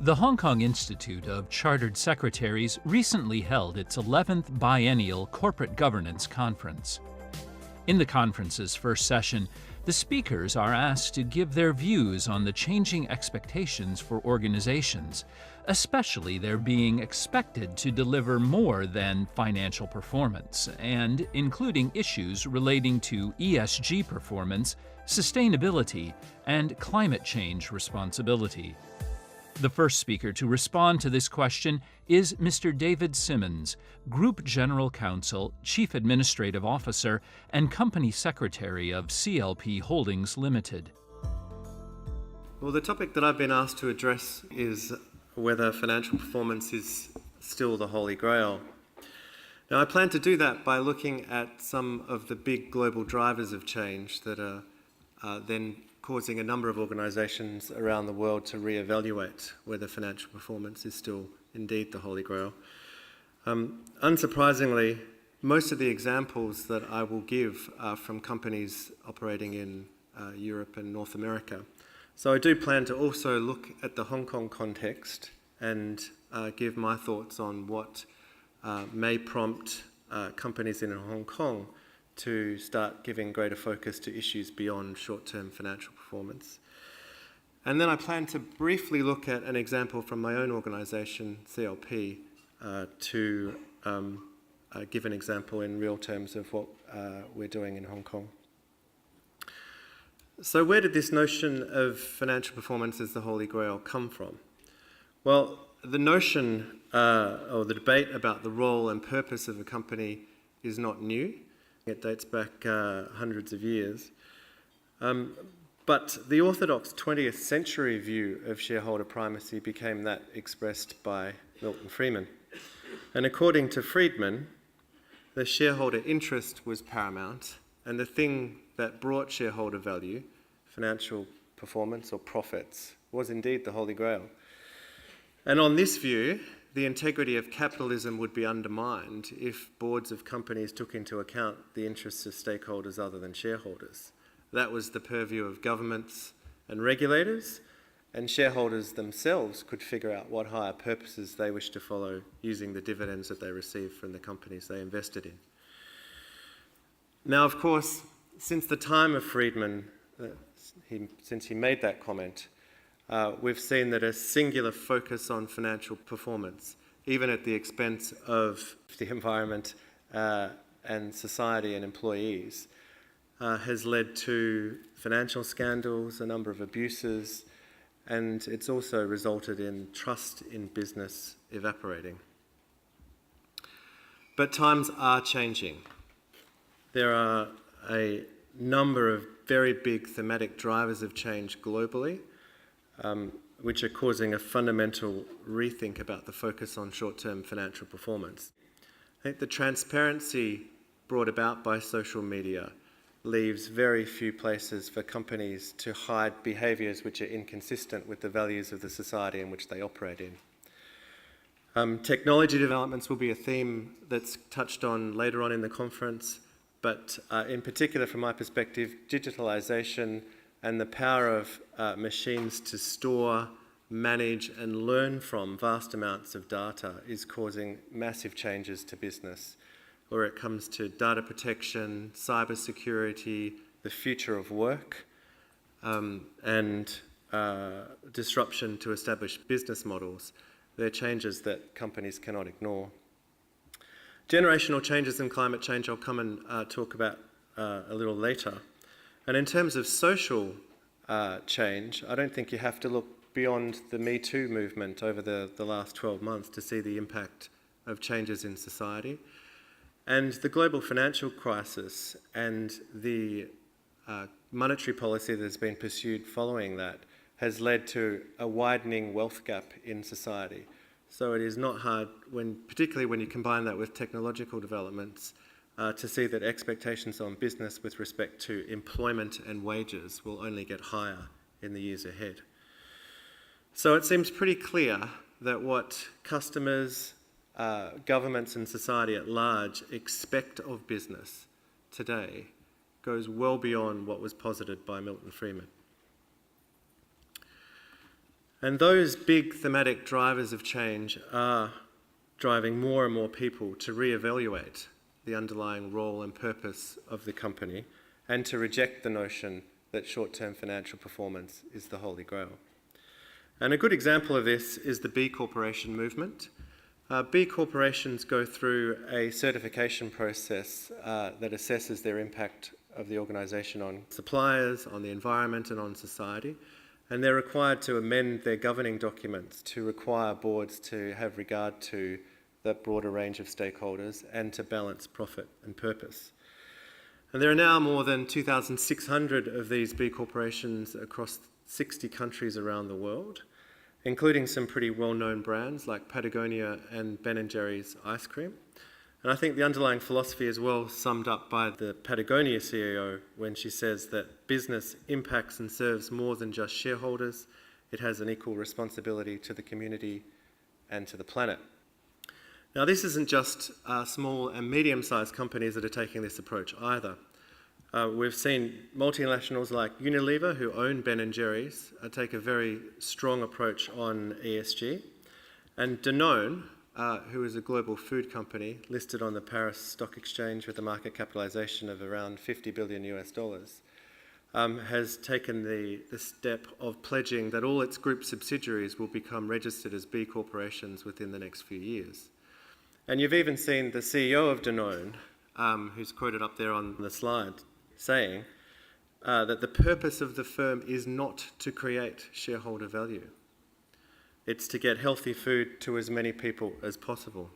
The Hong Kong Institute of Chartered Secretaries recently held its 11th biennial Corporate Governance Conference. In the conference's first session, the speakers are asked to give their views on the changing expectations for organizations, especially their being expected to deliver more than financial performance, and including issues relating to ESG performance, sustainability, and climate change responsibility. The first speaker to respond to this question is Mr. David Simmonds, Group General Counsel, Chief Administrative Officer, and Company Secretary of CLP Holdings Limited. Well, the topic that I've been asked to address is whether financial performance is still the Holy Grail. Now, I plan to do that by looking at some of the big global drivers of change that are then causing a number of organisations around the world to re-evaluate whether financial performance is still indeed the Holy Grail. Unsurprisingly, most of the examples that I will give are from companies operating in Europe and North America. So I do plan to also look at the Hong Kong context and give my thoughts on what may prompt companies in Hong Kong to start giving greater focus to issues beyond short-term financial performance. And then I plan to briefly look at an example from my own organisation, CLP, to give an example in real terms of what we're doing in Hong Kong. So where did this notion of financial performance as the Holy Grail come from? Well, the notion or the debate about the role and purpose of a company is not new. It dates back hundreds of years. But the orthodox 20th century view of shareholder primacy became that expressed by Milton Friedman. And according to Friedman, the shareholder interest was paramount, and the thing that brought shareholder value, financial performance or profits, was indeed the Holy Grail. And on this view, the integrity of capitalism would be undermined if boards of companies took into account the interests of stakeholders other than shareholders. That was the purview of governments and regulators, and shareholders themselves could figure out what higher purposes they wish to follow using the dividends that they receive from the companies they invested in. Now, of course, since the time of Friedman, since he made that comment, we've seen that a singular focus on financial performance, even at the expense of the environment and society and employees, has led to financial scandals, a number of abuses, and it's also resulted in trust in business evaporating. But times are changing. There are a number of very big thematic drivers of change globally, which are causing a fundamental rethink about the focus on short-term financial performance. I think the transparency brought about by social media leaves very few places for companies to hide behaviours which are inconsistent with the values of the society in which they operate in. Technology developments will be a theme that's touched on later on in the conference, but in particular from my perspective, digitalisation and the power of machines to store, manage and learn from vast amounts of data is causing massive changes to business, where it comes to data protection, cyber security, the future of work, and disruption to established business models. They're changes that companies cannot ignore. Generational changes in climate change I'll come and talk about a little later. And in terms of social change, I don't think you have to look beyond the Me Too movement over the last 12 months to see the impact of changes in society. And the global financial crisis and the monetary policy that has been pursued following that has led to a widening wealth gap in society. So it is not hard, particularly when you combine that with technological developments, to see that expectations on business with respect to employment and wages will only get higher in the years ahead. So it seems pretty clear that what customers, governments and society at large expect of business today goes well beyond what was posited by Milton Friedman. And those big thematic drivers of change are driving more and more people to reevaluate the underlying role and purpose of the company and to reject the notion that short-term financial performance is the holy grail. And a good example of this is the B Corporation movement. B corporations go through a certification process that assesses their impact of the organisation on suppliers, on the environment and on society. And they're required to amend their governing documents to require boards to have regard to the broader range of stakeholders and to balance profit and purpose. And there are now more than 2,600 of these B corporations across 60 countries around the world, including some pretty well-known brands like Patagonia and Ben & Jerry's ice cream. And I think the underlying philosophy is well summed up by the Patagonia CEO when she says that business impacts and serves more than just shareholders. It has an equal responsibility to the community and to the planet. Now, this isn't just small and medium-sized companies that are taking this approach either. We've seen multinationals like Unilever, who own Ben & Jerry's, take a very strong approach on ESG. And Danone, who is a global food company listed on the Paris Stock Exchange with a market capitalization of around $50 billion US, has taken the step of pledging that all its group subsidiaries will become registered as B corporations within the next few years. And you've even seen the CEO of Danone, who's quoted up there on the slide, saying that the purpose of the firm is not to create shareholder value. It's to get healthy food to as many people as possible.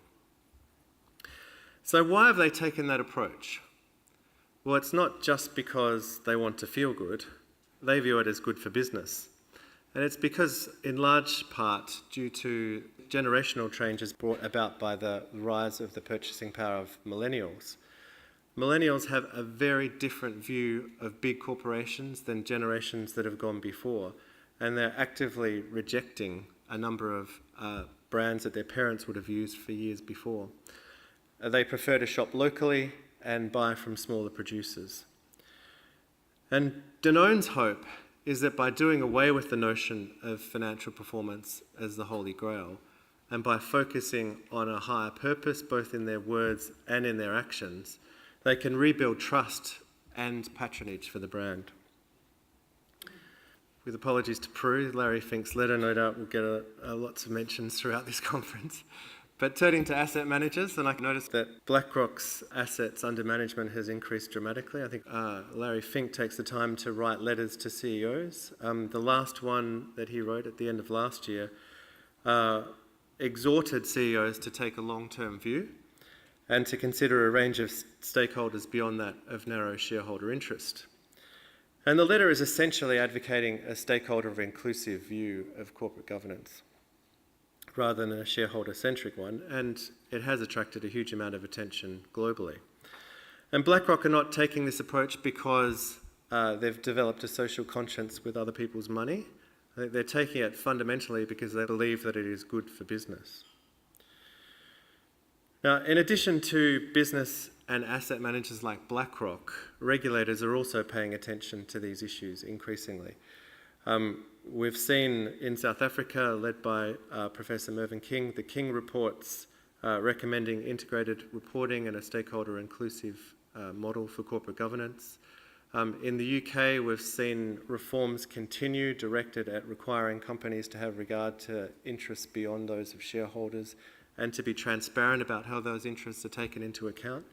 So why have they taken that approach? Well, it's not just because they want to feel good. They view it as good for business. And it's because, in large part, due to generational changes brought about by the rise of the purchasing power of millennials. Millennials have a very different view of big corporations than generations that have gone before, and they're actively rejecting a number of brands that their parents would have used for years before. They prefer to shop locally and buy from smaller producers. And Danone's hope is that by doing away with the notion of financial performance as the Holy Grail, and by focusing on a higher purpose, both in their words and in their actions, they can rebuild trust and patronage for the brand. With apologies to Prue, Larry Fink's letter no doubt will get lots of mentions throughout this conference. But turning to asset managers, and I noticed that BlackRock's assets under management has increased dramatically. I think Larry Fink takes the time to write letters to CEOs. The last one that he wrote at the end of last year exhorted CEOs to take a long-term view and to consider a range of stakeholders beyond that of narrow shareholder interest. And the letter is essentially advocating a stakeholder inclusive view of corporate governance, rather than a shareholder-centric one, and it has attracted a huge amount of attention globally. And BlackRock are not taking this approach because they've developed a social conscience with other people's money. I think they're taking it fundamentally because they believe that it is good for business. Now, in addition to business and asset managers like BlackRock, regulators are also paying attention to these issues increasingly. We've seen in South Africa, led by Professor Mervyn King, the King reports recommending integrated reporting and a stakeholder-inclusive model for corporate governance. In the UK, we've seen reforms continue directed at requiring companies to have regard to interests beyond those of shareholders and to be transparent about how those interests are taken into account.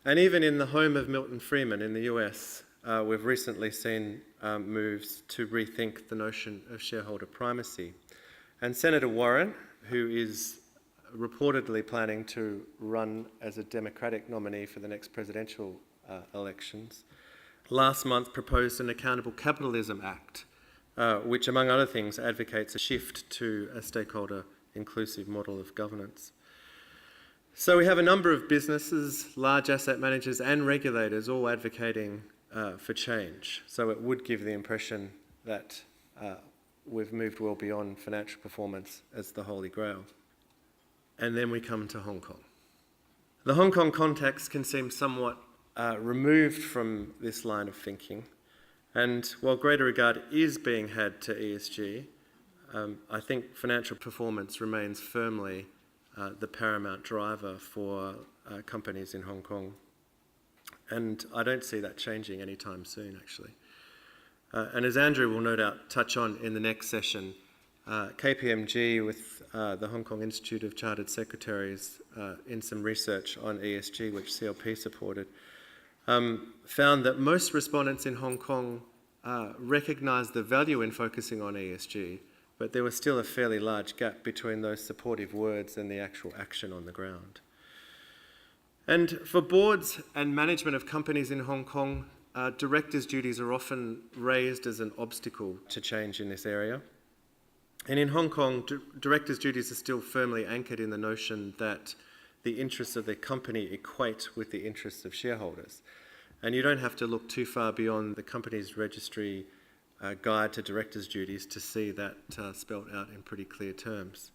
And even in the home of Milton Friedman in the US, we've recently seen moves to rethink the notion of shareholder primacy. And Senator Warren, who is reportedly planning to run as a Democratic nominee for the next presidential elections, last month proposed an Accountable Capitalism Act, which, among other things, advocates a shift to a stakeholder-inclusive model of governance. So we have a number of businesses, large asset managers and regulators all advocating for change. So it would give the impression that we've moved well beyond financial performance as the Holy Grail. And then we come to Hong Kong. The Hong Kong context can seem somewhat removed from this line of thinking. And while greater regard is being had to ESG, I think financial performance remains firmly the paramount driver for companies in Hong Kong. And I don't see that changing anytime soon, actually. And as Andrew will no doubt touch on in the next session, KPMG with the Hong Kong Institute of Chartered Secretaries in some research on ESG, which CLP supported, found that most respondents in Hong Kong recognised the value in focusing on ESG, but there was still a fairly large gap between those supportive words and the actual action on the ground. And for boards and management of companies in Hong Kong, directors' duties are often raised as an obstacle to change in this area. And in Hong Kong, directors' duties are still firmly anchored in the notion that the interests of the company equate with the interests of shareholders. And you don't have to look too far beyond the company's registry guide to directors' duties to see that spelt out in pretty clear terms.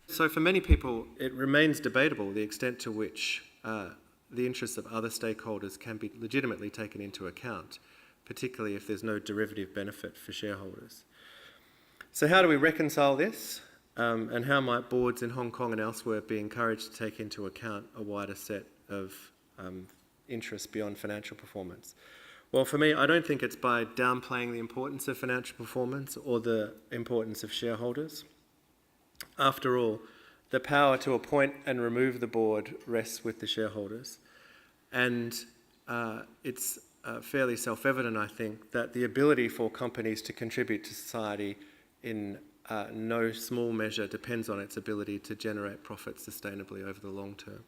So for many people, it remains debatable the extent to which the interests of other stakeholders can be legitimately taken into account, particularly if there's no derivative benefit for shareholders. So how do we reconcile this? And how might boards in Hong Kong and elsewhere be encouraged to take into account a wider set of interests beyond financial performance? Well, for me, I don't think it's by downplaying the importance of financial performance or the importance of shareholders. After all, the power to appoint and remove the board rests with the shareholders. And it's fairly self-evident, I think, that the ability for companies to contribute to society in no small measure depends on its ability to generate profit sustainably over the long term.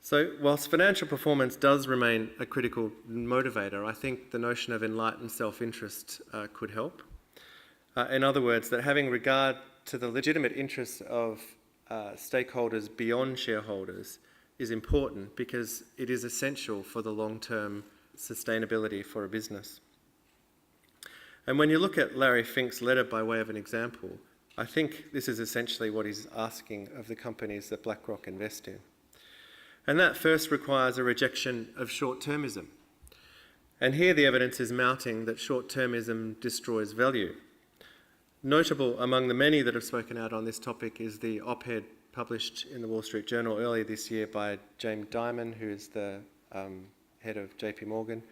So whilst financial performance does remain a critical motivator, I think the notion of enlightened self-interest could help. In other words, that having regard to the legitimate interests of stakeholders beyond shareholders is important because it is essential for the long-term sustainability for a business. And when you look at Larry Fink's letter by way of an example, I think this is essentially what he's asking of the companies that BlackRock invest in. And that first requires a rejection of short-termism. And here the evidence is mounting that short-termism destroys value. Notable among the many that have spoken out on this topic is the op-ed published in the Wall Street Journal earlier this year by James Dimon, who is the head of JP Morgan,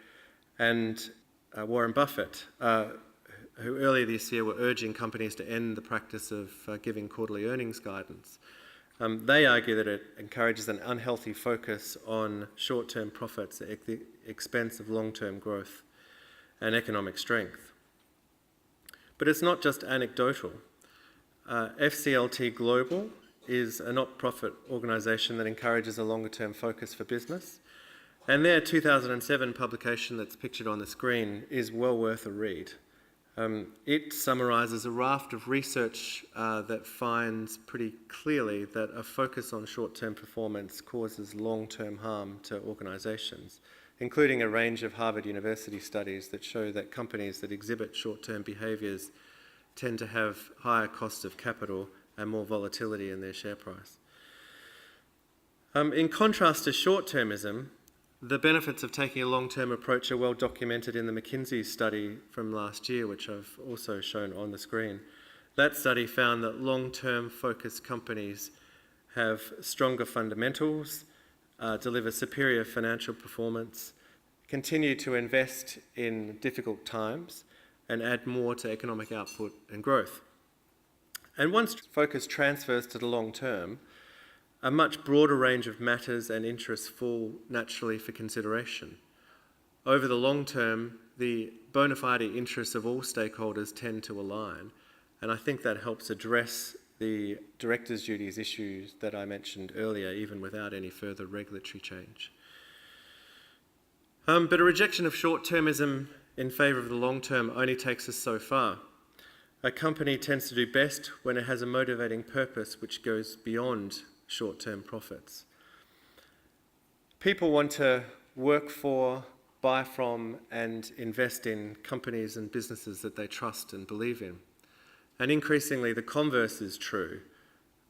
and Warren Buffett, who earlier this year were urging companies to end the practice of giving quarterly earnings guidance. They argue that it encourages an unhealthy focus on short-term profits at the expense of long-term growth and economic strength. But it's not just anecdotal. FCLT Global is a not-profit organisation that encourages a longer-term focus for business. And their 2007 publication that's pictured on the screen is well worth a read. It summarises a raft of research that finds pretty clearly that a focus on short-term performance causes long-term harm to organisations, including a range of Harvard University studies that show that companies that exhibit short-term behaviours tend to have higher costs of capital and more volatility in their share price. In contrast to short-termism, the benefits of taking a long-term approach are well documented in the McKinsey study from last year, which I've also shown on the screen. That study found that long-term focused companies have stronger fundamentals, deliver superior financial performance, continue to invest in difficult times, and add more to economic output and growth. And once focus transfers to the long term, a much broader range of matters and interests fall naturally for consideration. Over the long term, the bona fide interests of all stakeholders tend to align, and I think that helps address the directors' duties issues that I mentioned earlier, even without any further regulatory change. But a rejection of short-termism in favour of the long term only takes us so far. A company tends to do best when it has a motivating purpose which goes beyond short-term profits. People want to work for, buy from, and invest in companies and businesses that they trust and believe in. And increasingly, the converse is true.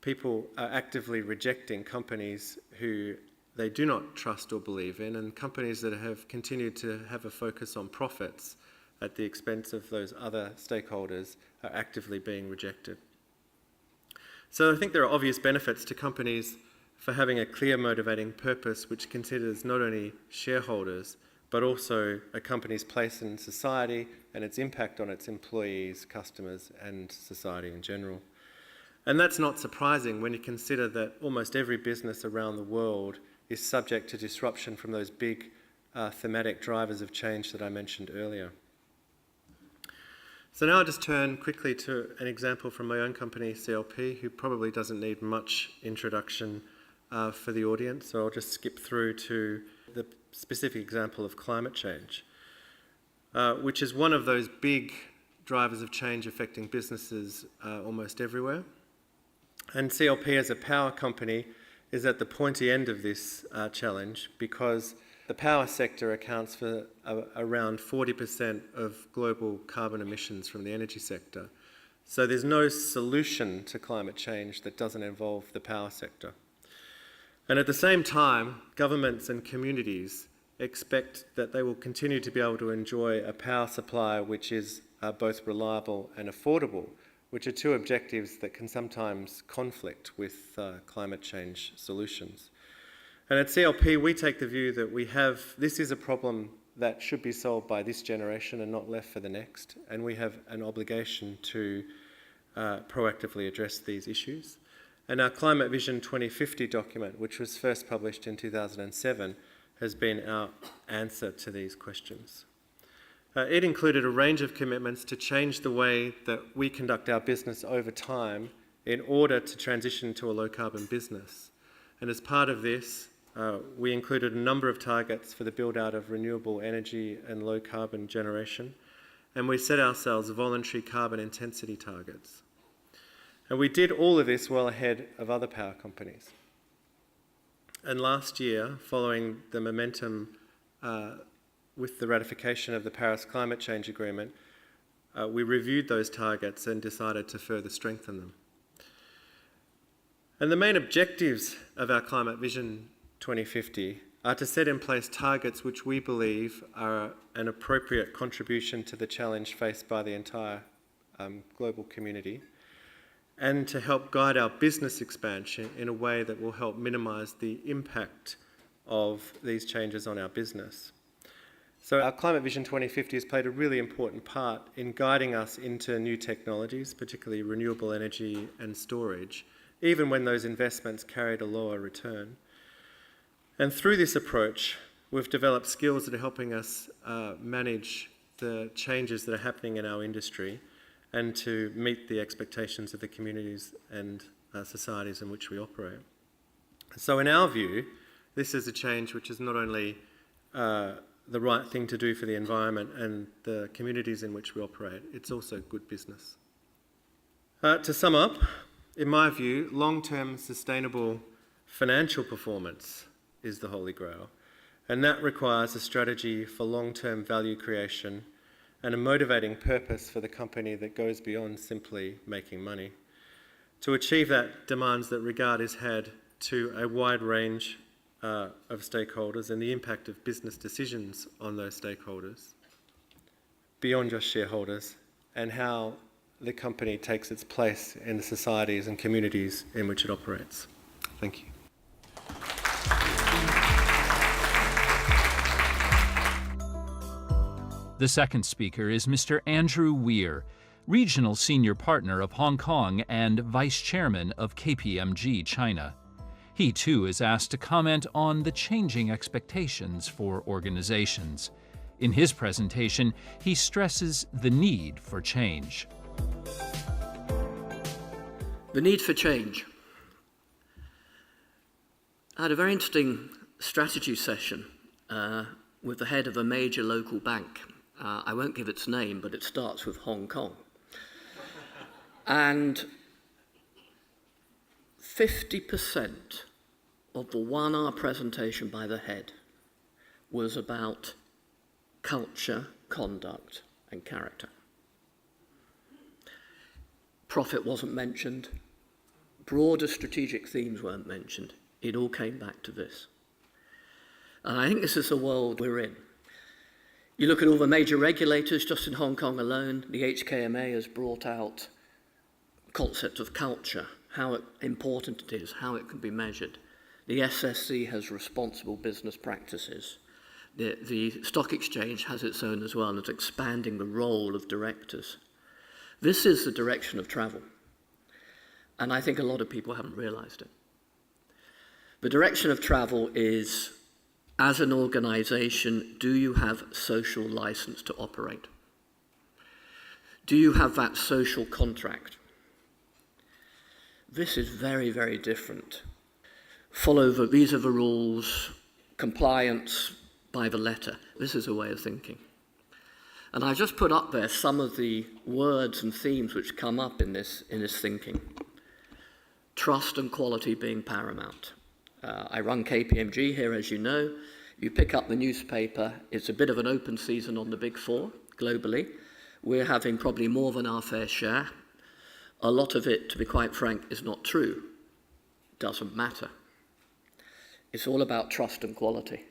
People are actively rejecting companies who they do not trust or believe in, and companies that have continued to have a focus on profits at the expense of those other stakeholders are actively being rejected. So I think there are obvious benefits to companies for having a clear motivating purpose which considers not only shareholders but also a company's place in society and its impact on its employees, customers and society in general. And that's not surprising when you consider that almost every business around the world is subject to disruption from those big thematic drivers of change that I mentioned earlier. So now I'll just turn quickly to an example from my own company, CLP, who probably doesn't need much introduction for the audience, so I'll just skip through to the specific example of climate change, which is one of those big drivers of change affecting businesses almost everywhere. And CLP as a power company is at the pointy end of this challenge because the power sector accounts for around 40% of global carbon emissions from the energy sector. So there's no solution to climate change that doesn't involve the power sector. And at the same time, governments and communities expect that they will continue to be able to enjoy a power supply which is both reliable and affordable, which are two objectives that can sometimes conflict with climate change solutions. And at CLP, we take the view that this is a problem that should be solved by this generation and not left for the next, and we have an obligation to proactively address these issues. And our Climate Vision 2050 document, which was first published in 2007, has been our answer to these questions. It included a range of commitments to change the way that we conduct our business over time in order to transition to a low-carbon business. And as part of this, we included a number of targets for the build-out of renewable energy and low-carbon generation, and we set ourselves voluntary carbon intensity targets. And we did all of this well ahead of other power companies. And last year, following the momentum with the ratification of the Paris Climate Change Agreement, we reviewed those targets and decided to further strengthen them. And the main objectives of our Climate Vision 2050 are to set in place targets which we believe are an appropriate contribution to the challenge faced by the entire global community, and to help guide our business expansion in a way that will help minimise the impact of these changes on our business. So our Climate Vision 2050 has played a really important part in guiding us into new technologies, particularly renewable energy and storage, even when those investments carried a lower return. And through this approach, we've developed skills that are helping us manage the changes that are happening in our industry and to meet the expectations of the communities and societies in which we operate. So in our view, this is a change which is not only the right thing to do for the environment and the communities in which we operate, it's also good business. To sum up, in my view, long-term sustainable financial performance is the Holy Grail, and that requires a strategy for long-term value creation and a motivating purpose for the company that goes beyond simply making money. To achieve that demands that regard is had to a wide range of stakeholders and the impact of business decisions on those stakeholders, beyond just shareholders, and how the company takes its place in the societies and communities in which it operates. Thank you. The second speaker is Mr. Andrew Weir, Regional Senior Partner of Hong Kong and Vice Chairman of KPMG China. He too is asked to comment on the changing expectations for organizations. In his presentation, he stresses the need for change. The need for change. I had a very interesting strategy session with the head of a major local bank. I won't give its name, but it starts with Hong Kong. And 50% of the 1 hour presentation by the head was about culture, conduct, and character. Profit wasn't mentioned. Broader strategic themes weren't mentioned. It all came back to this. And I think this is the world we're in. You look at all the major regulators, just in Hong Kong alone, the HKMA has brought out the concept of culture, how important it is, how it can be measured. The SSC has responsible business practices. The stock exchange has its own as well, and it's expanding the role of directors. This is the direction of travel, and I think a lot of people haven't realized it. The direction of travel is, as an organization, do you have social license to operate? Do you have that social contract? This is very, very different. These are the rules, compliance by the letter. This is a way of thinking. And I just put up there some of the words and themes which come up in this thinking. Trust and quality being paramount. I run KPMG here, as you know. You pick up the newspaper, it's a bit of an open season on the Big Four globally. We're having probably more than our fair share. A lot of it, to be quite frank, is not true. Doesn't matter. It's all about trust and quality.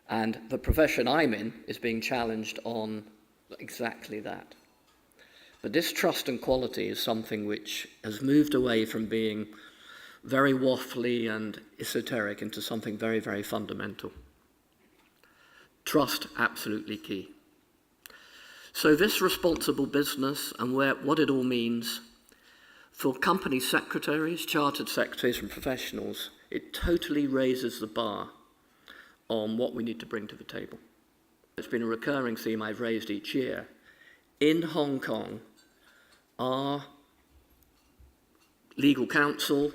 And the profession I'm in is being challenged on exactly that. But this trust and quality is something which has moved away from being very waffly and esoteric into something very, very fundamental. Trust, absolutely key. So this responsible business and what it all means for company secretaries, chartered secretaries and professionals, it totally raises the bar on what we need to bring to the table. It's been a recurring theme I've raised each year. In Hong Kong, our legal counsel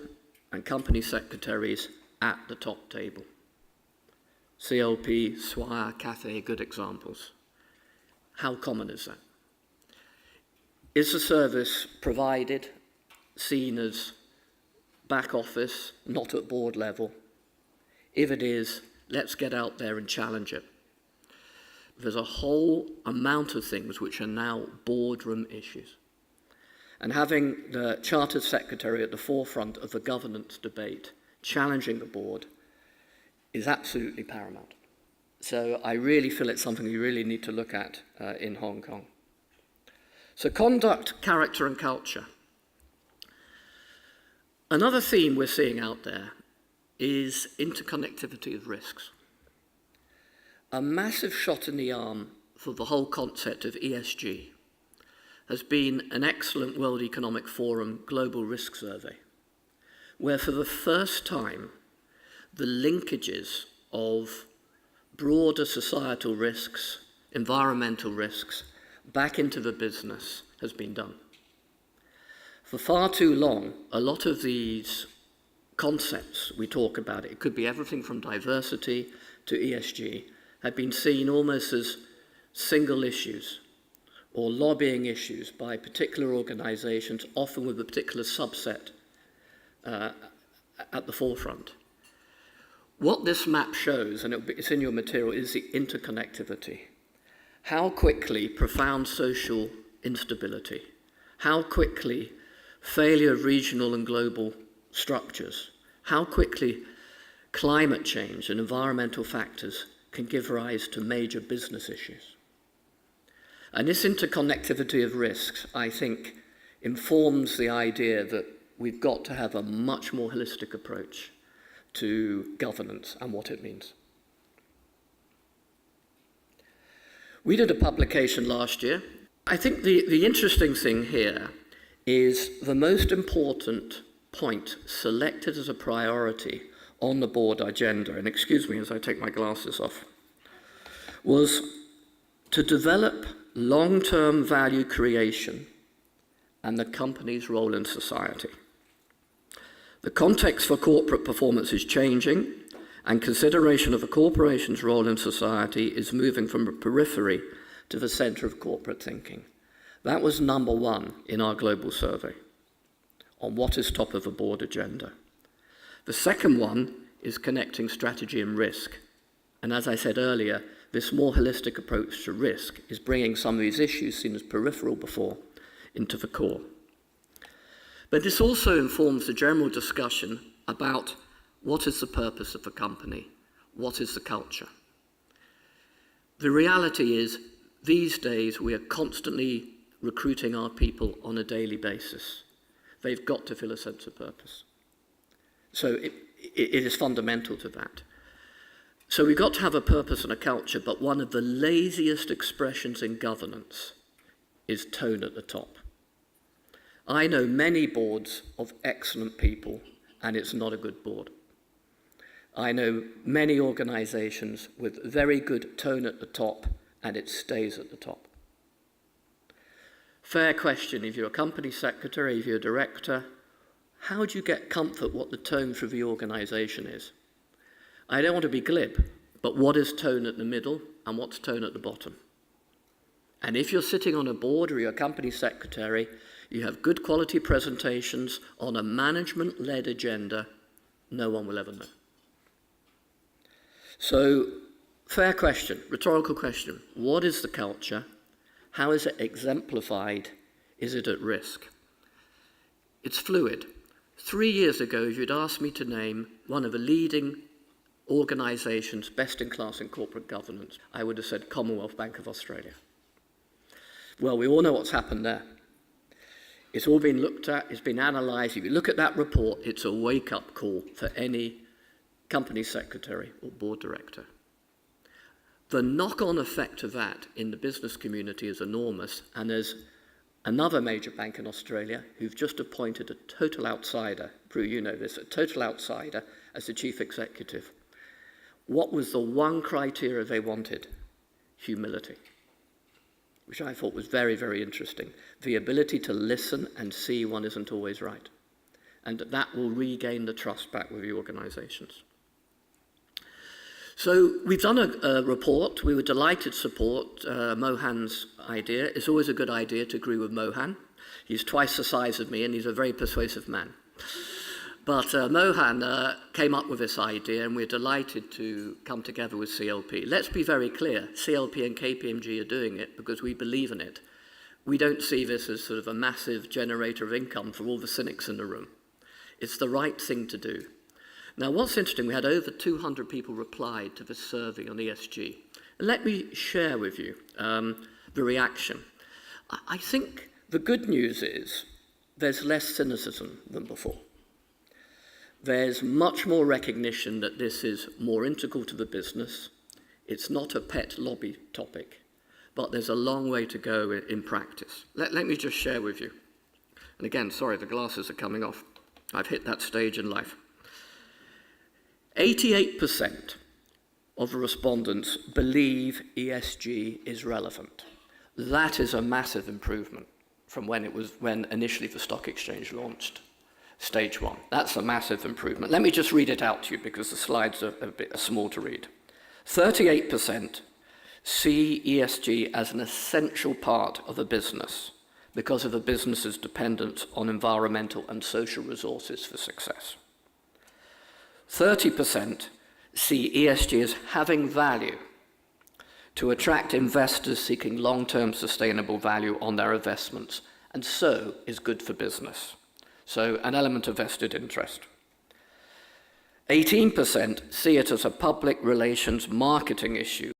and company secretaries at the top table. CLP, Swire, Cathay, good examples. How common is that? Is the service provided, seen as back office, not at board level? If it is, let's get out there and challenge it. There's a whole amount of things which are now boardroom issues. And having the Chartered Secretary at the forefront of the governance debate, challenging the board, is absolutely paramount. So I really feel it's something we really need to look at in Hong Kong. So conduct, character, and culture. Another theme we're seeing out there is interconnectivity of risks. A massive shot in the arm for the whole concept of ESG has been an excellent World Economic Forum Global Risk Survey, where for the first time, the linkages of broader societal risks, environmental risks, back into the business has been done. For far too long, a lot of these concepts we talk about, it could be everything from diversity to ESG, have been seen almost as single issues or lobbying issues by particular organizations, often with a particular subset at the forefront. What this map shows, and it's in your material, is the interconnectivity. How quickly profound social instability, how quickly failure of regional and global structures, how quickly climate change and environmental factors can give rise to major business issues. And this interconnectivity of risks, I think, informs the idea that we've got to have a much more holistic approach to governance and what it means. We did a publication last year. I think the interesting thing here is the most important point selected as a priority on the board agenda, and excuse me as I take my glasses off, was to develop long-term value creation and the company's role in society. The context for corporate performance is changing, and consideration of a corporation's role in society is moving from the periphery to the center of corporate thinking. That was number one in our global survey on what is top of the board agenda. The second one is connecting strategy and risk. And as I said earlier, this more holistic approach to risk is bringing some of these issues seen as peripheral before into the core. But this also informs the general discussion about what is the purpose of the company, what is the culture. The reality is, these days we are constantly recruiting our people on a daily basis. They've got to feel a sense of purpose. So it is fundamental to that. So we've got to have a purpose and a culture, but one of the laziest expressions in governance is tone at the top. I know many boards of excellent people, and it's not a good board. I know many organizations with very good tone at the top, and it stays at the top. Fair question, if you're a company secretary, if you're a director, how do you get comfort what the tone for the organization is? I don't want to be glib, but what is tone at the middle and what's tone at the bottom? And if you're sitting on a board or you're a company secretary, you have good quality presentations on a management-led agenda, no one will ever know. So, fair question, rhetorical question. What is the culture? How is it exemplified? Is it at risk? It's fluid. 3 years ago, if you'd asked me to name one of the leading organisations best in class in corporate governance, I would have said Commonwealth Bank of Australia. Well, we all know what's happened there. It's all been looked at, it's been analysed. If you look at that report, it's a wake-up call for any company secretary or board director. The knock-on effect of that in the business community is enormous, and there's another major bank in Australia who've just appointed a total outsider, Prue, you know this, a total outsider as the chief executive. What was the one criteria they wanted? Humility, which I thought was very, very interesting. The ability to listen and see one isn't always right. And that will regain the trust back with the organisations. So we've done a report. We were delighted to support Mohan's idea. It's always a good idea to agree with Mohan. He's twice the size of me and he's a very persuasive man. But Mohan came up with this idea and we're delighted to come together with CLP. Let's be very clear, CLP and KPMG are doing it because we believe in it. We don't see this as sort of a massive generator of income for all the cynics in the room. It's the right thing to do. Now, what's interesting, we had over 200 people replied to the survey on ESG. And let me share with you the reaction. I think the good news is there's less cynicism than before. There's much more recognition that this is more integral to the business. It's not a pet lobby topic, but there's a long way to go in practice. Let me just share with you. And again, sorry, the glasses are coming off. I've hit that stage in life. 88% of the respondents believe ESG is relevant. That is a massive improvement from when initially the stock exchange launched stage one. That's a massive improvement. Let me just read it out to you because the slides are a bit small to read. 38% see ESG as an essential part of a business because of a business's dependence on environmental and social resources for success. 30% see ESG as having value to attract investors seeking long-term sustainable value on their investments, and so is good for business. So an element of vested interest. 18% see it as a public relations marketing issue